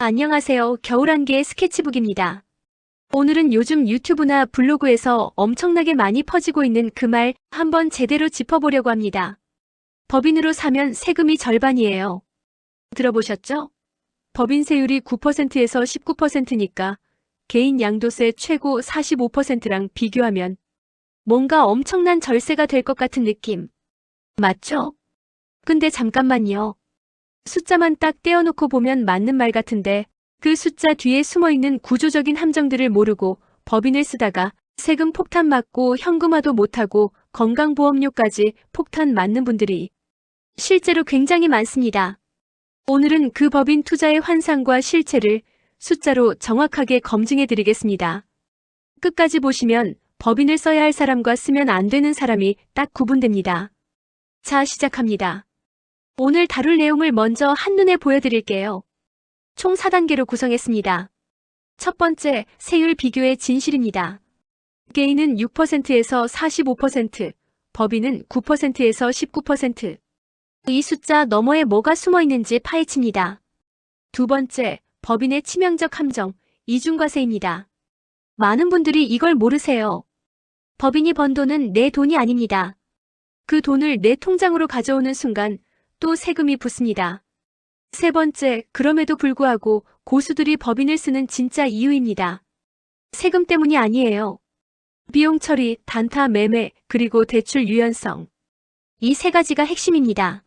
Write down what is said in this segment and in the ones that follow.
안녕하세요. 겨울안개의 스케치북입니다. 오늘은 요즘 유튜브나 블로그에서 엄청나게 많이 퍼지고 있는 그 말 한번 제대로 짚어보려고 합니다. 법인으로 사면 세금이 절반이에요. 들어보셨죠? 법인세율이 9%에서 19%니까 개인 양도세 최고 45%랑 비교하면 뭔가 엄청난 절세가 될 것 같은 느낌. 맞죠? 근데 잠깐만요. 숫자만 딱 떼어놓고 보면 맞는 말 같은데 그 숫자 뒤에 숨어있는 구조적인 함정들을 모르고 법인을 쓰다가 세금 폭탄 맞고 현금화도 못하고 건강보험료까지 폭탄 맞는 분들이 실제로 굉장히 많습니다. 오늘은 그 법인 투자의 환상과 실체를 숫자로 정확하게 검증해 드리겠습니다. 끝까지 보시면 법인을 써야 할 사람과 쓰면 안 되는 사람이 딱 구분됩니다. 자, 시작합니다. 오늘 다룰 내용을 먼저 한눈에 보여드릴게요. 총 4단계로 구성했습니다. 첫 번째, 세율 비교의 진실입니다. 개인은 6%에서 45%, 법인은 9%에서 19%. 이 숫자 너머에 뭐가 숨어 있는지 파헤칩니다. 두 번째, 법인의 치명적 함정, 이중과세입니다. 많은 분들이 이걸 모르세요. 법인이 번 돈은 내 돈이 아닙니다. 그 돈을 내 통장으로 가져오는 순간 또 세금이 붙습니다. 세 번째, 그럼에도 불구하고 고수들이 법인을 쓰는 진짜 이유입니다. 세금 때문이 아니에요. 비용 처리, 단타 매매, 그리고 대출 유연성. 이 세 가지가 핵심입니다.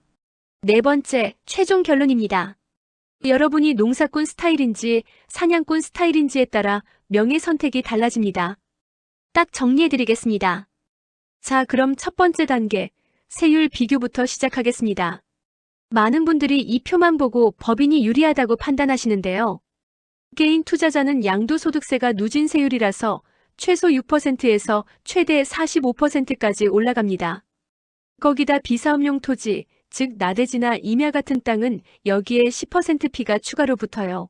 네 번째, 최종 결론입니다. 여러분이 농사꾼 스타일인지 사냥꾼 스타일인지에 따라 명예 선택이 달라집니다. 딱 정리해드리겠습니다. 자, 그럼 첫 번째 단계, 세율 비교부터 시작하겠습니다. 많은 분들이 이 표만 보고 법인이 유리하다고 판단하시는데요. 개인 투자자는 양도소득세가 누진세율이라서 최소 6%에서 최대 45%까지 올라갑니다. 거기다 비사업용 토지, 즉 나대지나 임야 같은 땅은 여기에 10% 피가 추가로 붙어요.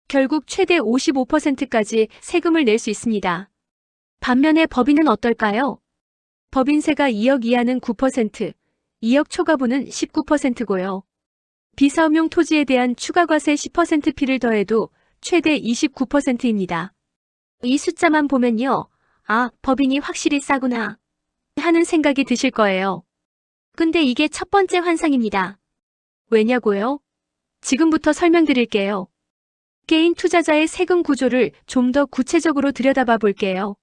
결국 최대 55%까지 세금을 낼 수 있습니다. 반면에 법인은 어떨까요? 법인세가 2억 이하는 9%, 2억 초과분은 19%고요. 비사업용 토지에 대한 추가과세 10% 피를 더해도 최대 29%입니다. 이 숫자만 보면요. 아, 법인이 확실히 싸구나 하는 생각이 드실 거예요. 근데 이게 첫 번째 환상입니다. 왜냐고요? 지금부터 설명드릴게요. 개인 투자자의 세금 구조를 좀 더 구체적으로 들여다봐 볼게요.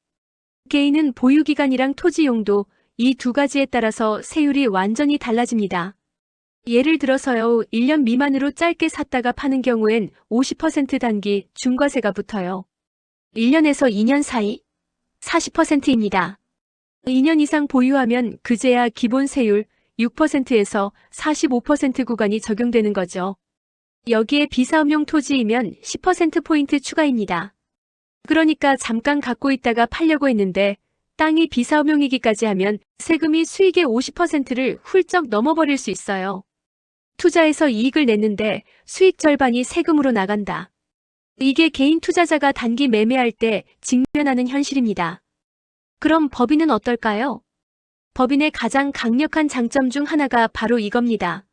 개인은 보유기간이랑 토지 용도, 이 두 가지에 따라서 세율이 완전히 달라집니다. 예를 들어서요, 1년 미만으로 짧게 샀다가 파는 경우엔 50% 단기 중과세가 붙어요. 1년에서 2년 사이 40%입니다. 2년 이상 보유하면 그제야 기본 세율 6%에서 45% 구간이 적용되는 거죠. 여기에 비사업용 토지이면 10%포인트 추가입니다. 그러니까 잠깐 갖고 있다가 팔려고 했는데 땅이 비사업용이기까지 하면 세금이 수익의 50%를 훌쩍 넘어버릴 수 있어요. 투자해서 이익을 냈는데 수익 절반이 세금으로 나간다. 이게 개인 투자자가 단기 매매할 때 직면하는 현실입니다. 그럼 법인은 어떨까요? 법인의 가장 강력한 장점 중 하나가 바로 이겁니다.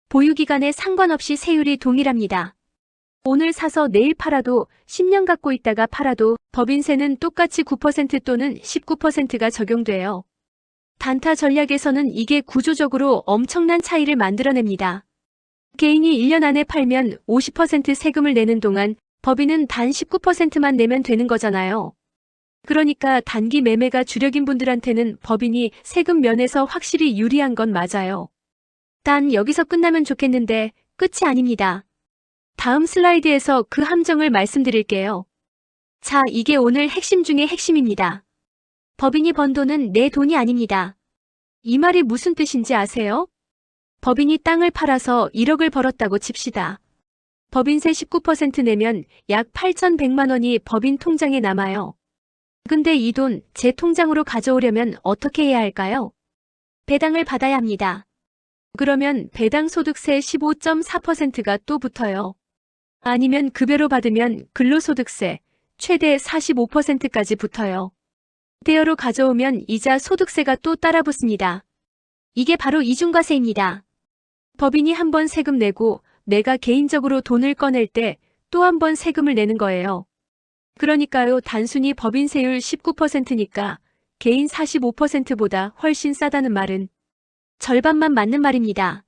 보유기간에 상관없이 세율이 동일합니다. 오늘 사서 내일 팔아도 10년 갖고 있다가 팔아도 법인세는 똑같이 9% 또는 19%가 적용돼요. 단타 전략에서는 이게 구조적으로 엄청난 차이를 만들어냅니다. 개인이 1년 안에 팔면 50% 세금을 내는 동안 법인은 단 19%만 내면 되는 거잖아요. 그러니까 단기 매매가 주력인 분들한테는 법인이 세금 면에서 확실히 유리한 건 맞아요. 단 여기서 끝나면 좋겠는데 끝이 아닙니다. 다음 슬라이드에서 그 함정을 말씀드릴게요. 자, 이게 오늘 핵심 중의 핵심입니다. 법인이 번 돈은 내 돈이 아닙니다. 이 말이 무슨 뜻인지 아세요? 법인이 땅을 팔아서 1억을 벌었다고 칩시다. 법인세 19% 내면 약 8,100만 원이 법인 통장에 남아요. 근데 이 돈 제 통장으로 가져오려면 어떻게 해야 할까요? 배당을 받아야 합니다. 그러면 배당 소득세 15.4%가 또 붙어요. 아니면 급여로 받으면 근로소득세 최대 45%까지 붙어요. 대여로 가져오면 이자 소득세가 또 따라 붙습니다. 이게 바로 이중과세입니다. 법인이 한번 세금 내고 내가 개인적으로 돈을 꺼낼 때 또 한 번 세금을 내는 거예요. 그러니까요, 단순히 법인세율 19%니까 개인 45%보다 훨씬 싸다는 말은 절반만 맞는 말입니다.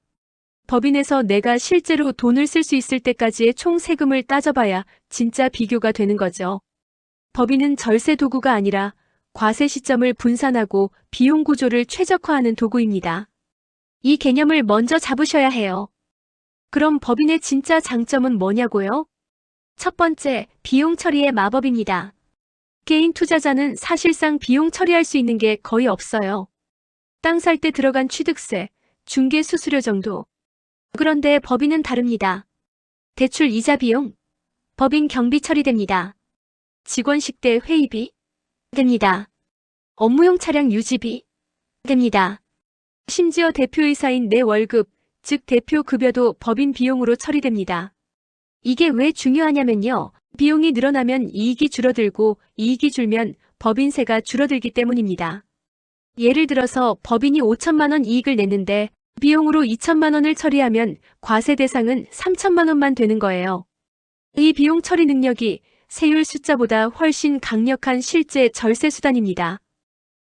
법인에서 내가 실제로 돈을 쓸 수 있을 때까지의 총 세금을 따져봐야 진짜 비교가 되는 거죠. 법인은 절세 도구가 아니라 과세 시점을 분산하고 비용 구조를 최적화하는 도구입니다. 이 개념을 먼저 잡으셔야 해요. 그럼 법인의 진짜 장점은 뭐냐고요? 첫 번째, 비용 처리의 마법입니다. 개인 투자자는 사실상 비용 처리할 수 있는 게 거의 없어요. 땅 살 때 들어간 취득세, 중개 수수료 정도. 그런데 법인은 다릅니다. 대출 이자 비용, 법인 경비 처리됩니다. 직원 식대 회의비, 됩니다. 업무용 차량 유지비, 됩니다. 심지어 대표이사인 내 월급, 즉 대표 급여도 법인 비용으로 처리됩니다. 이게 왜 중요하냐면요. 비용이 늘어나면 이익이 줄어들고 이익이 줄면 법인세가 줄어들기 때문입니다. 예를 들어서 법인이 5천만 원 이익을 냈는데 비용으로 2천만 원을 처리하면 과세 대상은 3천만 원만 되는 거예요. 이 비용 처리 능력이 세율 숫자보다 훨씬 강력한 실제 절세 수단입니다.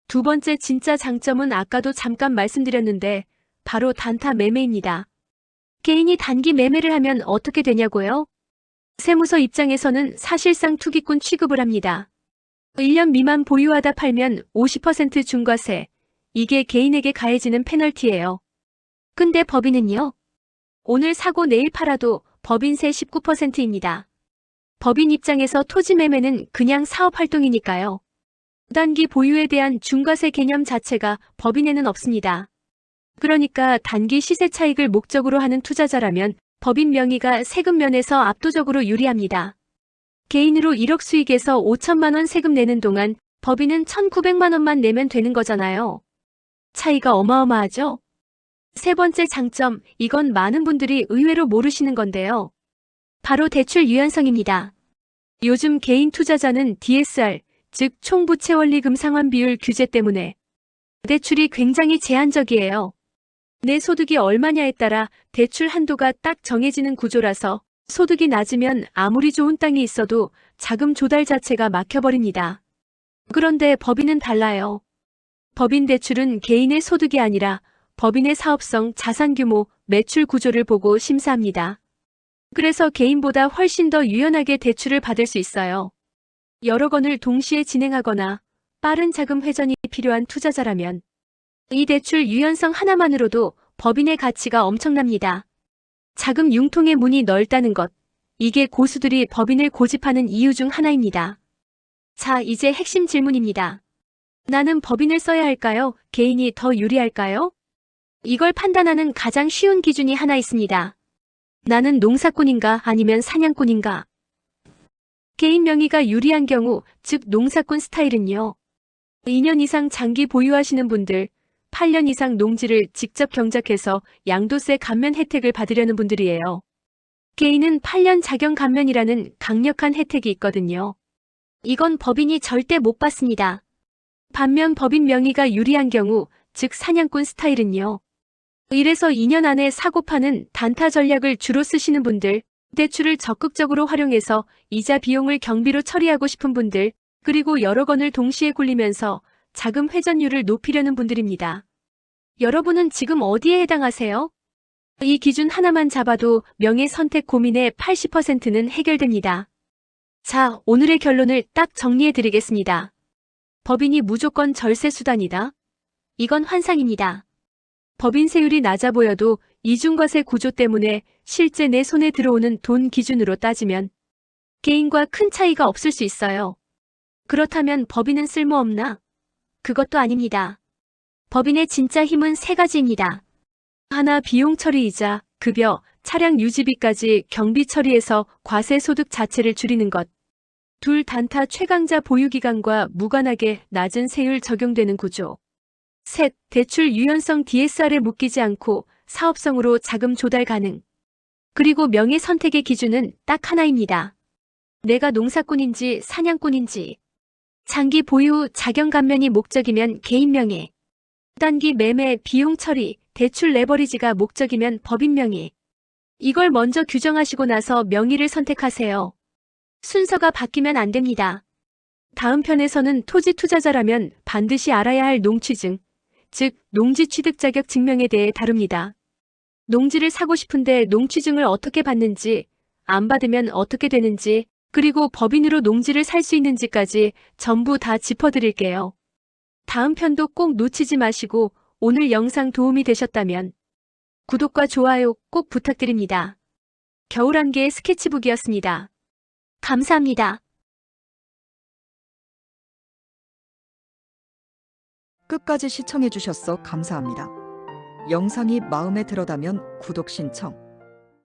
두 번째 진짜 장점은 아까도 잠깐 말씀드렸는데 바로 단타 매매입니다. 개인이 단기 매매를 하면 어떻게 되냐고요? 세무서 입장에서는 사실상 투기꾼 취급을 합니다. 1년 미만 보유하다 팔면 50% 중과세, 이게 개인에게 가해지는 페널티예요. 근데 법인은요? 오늘 사고 내일 팔아도 법인세 19%입니다. 법인 입장에서 토지 매매는 그냥 사업 활동이니까요. 단기 보유에 대한 중과세 개념 자체가 법인에는 없습니다. 그러니까 단기 시세 차익을 목적으로 하는 투자자라면 법인 명의가 세금 면에서 압도적으로 유리합니다. 개인으로 1억 수익에서 5천만 원 세금 내는 동안 법인은 1,900만 원만 내면 되는 거잖아요. 차이가 어마어마하죠? 세 번째 장점, 이건 많은 분들이 의외로 모르시는 건데요. 바로 대출 유연성입니다. 요즘 개인 투자자는 DSR, 즉 총부채 원리금 상환 비율 규제 때문에 대출이 굉장히 제한적이에요. 내 소득이 얼마냐에 따라 대출 한도가 딱 정해지는 구조라서 소득이 낮으면 아무리 좋은 땅이 있어도 자금 조달 자체가 막혀버립니다. 그런데 법인은 달라요. 법인 대출은 개인의 소득이 아니라 법인의 사업성, 자산 규모, 매출 구조를 보고 심사합니다. 그래서 개인보다 훨씬 더 유연하게 대출을 받을 수 있어요. 여러 건을 동시에 진행하거나 빠른 자금 회전이 필요한 투자자라면 이 대출 유연성 하나만으로도 법인의 가치가 엄청납니다. 자금 융통의 문이 넓다는 것, 이게 고수들이 법인을 고집하는 이유 중 하나입니다. 자, 이제 핵심 질문입니다. 나는 법인을 써야 할까요? 개인이 더 유리할까요? 이걸 판단하는 가장 쉬운 기준이 하나 있습니다. 나는 농사꾼인가 아니면 사냥꾼인가? 개인 명의가 유리한 경우, 즉 농사꾼 스타일은요. 2년 이상 장기 보유하시는 분들, 8년 이상 농지를 직접 경작해서 양도세 감면 혜택을 받으려는 분들이에요. 개인은 8년 자경 감면이라는 강력한 혜택이 있거든요. 이건 법인이 절대 못 받습니다. 반면 법인 명의가 유리한 경우, 즉 사냥꾼 스타일은요. 1에서 2년 안에 사고 파는 단타 전략을 주로 쓰시는 분들, 대출을 적극적으로 활용해서 이자 비용을 경비로 처리하고 싶은 분들, 그리고 여러 건을 동시에 굴리면서 자금 회전율을 높이려는 분들입니다. 여러분은 지금 어디에 해당하세요? 이 기준 하나만 잡아도 명예 선택 고민의 80%는 해결됩니다. 자, 오늘의 결론을 딱 정리해 드리겠습니다. 법인이 무조건 절세 수단이다. 이건 환상입니다. 법인 세율이 낮아 보여도 이중과세 구조 때문에 실제 내 손에 들어오는 돈 기준으로 따지면 개인과 큰 차이가 없을 수 있어요. 그렇다면 법인은 쓸모없나? 그것도 아닙니다. 법인의 진짜 힘은 세 가지입니다. 하나, 비용 처리이자, 급여, 차량 유지비까지 경비 처리해서 과세 소득 자체를 줄이는 것. 둘, 단타 최강자 보유기간과 무관하게 낮은 세율 적용되는 구조. 셋, 대출 유연성 DSR에 묶이지 않고 사업성으로 자금 조달 가능. 그리고 명예 선택의 기준은 딱 하나입니다. 내가 농사꾼인지 사냥꾼인지. 장기 보유, 자경 감면이 목적이면 개인 명예. 단기 매매, 비용 처리, 대출 레버리지가 목적이면 법인 명예. 이걸 먼저 규정하시고 나서 명의를 선택하세요. 순서가 바뀌면 안 됩니다. 다음 편에서는 토지 투자자라면 반드시 알아야 할 농취증, 즉 농지 취득 자격 증명에 대해 다룹니다. 농지를 사고 싶은데 농취증을 어떻게 받는지, 안 받으면 어떻게 되는지, 그리고 법인으로 농지를 살 수 있는지까지 전부 다 짚어드릴게요. 다음 편도 꼭 놓치지 마시고 오늘 영상 도움이 되셨다면 구독과 좋아요 꼭 부탁드립니다. 겨울안개의 스케치북이었습니다. 감사합니다. 끝까지 시청해주셔서 감사합니다. 영상이 마음에 들었다면 구독 신청,